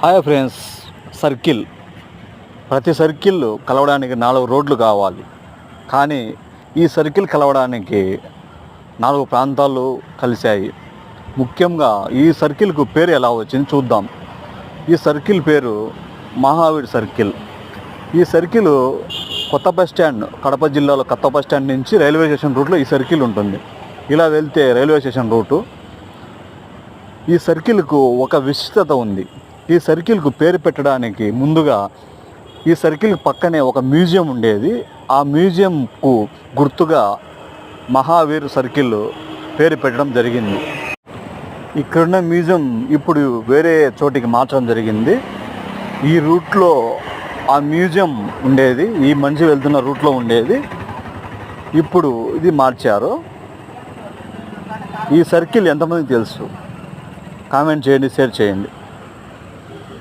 Hi friends. Circle, ప్రతి circle కలవడానికి 4 రోడ్లు కావాలి. కానీ ఈ సర్కిల్ కలవడానికి 4 ప్రాంతాలు కలిశాయి. ముఖ్యంగా ఈ సర్కిల్కు పేరు ఎలా వచ్చింది చూద్దాం. ఈ సర్కిల్ పేరు మహావీర్ సర్కిల్. ఈ సర్కిల్ కొత్త బస్ స్టాండ్, కడప జిల్లాలో కొత్త బస్ స్టాండ్ నుంచి రైల్వే స్టేషన్ రూట్లో ఈ సర్కిల్ ఉంటుంది. ఇలా వెళ్తే రైల్వే స్టేషన్ రూటు. ఈ సర్కిల్కు ఒక విశిష్టత ఉంది. ఈ సర్కిల్కు పేరు పెట్టడానికి ముందుగా ఈ సర్కిల్ పక్కనే ఒక మ్యూజియం ఉండేది. ఆ మ్యూజియంకు గుర్తుగా మహావీర్ సర్కిల్ పేరు పెట్టడం జరిగింది. ఇక్కడున్న మ్యూజియం ఇప్పుడు వేరే చోటికి మార్చడం జరిగింది. ఈ రూట్లో ఆ మ్యూజియం ఉండేది, ఈ మనిషి వెళ్తున్న రూట్లో ఉండేది. ఇప్పుడు ఇది మార్చారు. ఈ సర్కిల్ ఎంతమందికి తెలుసు? కామెంట్ చేయండి, షేర్ చేయండి.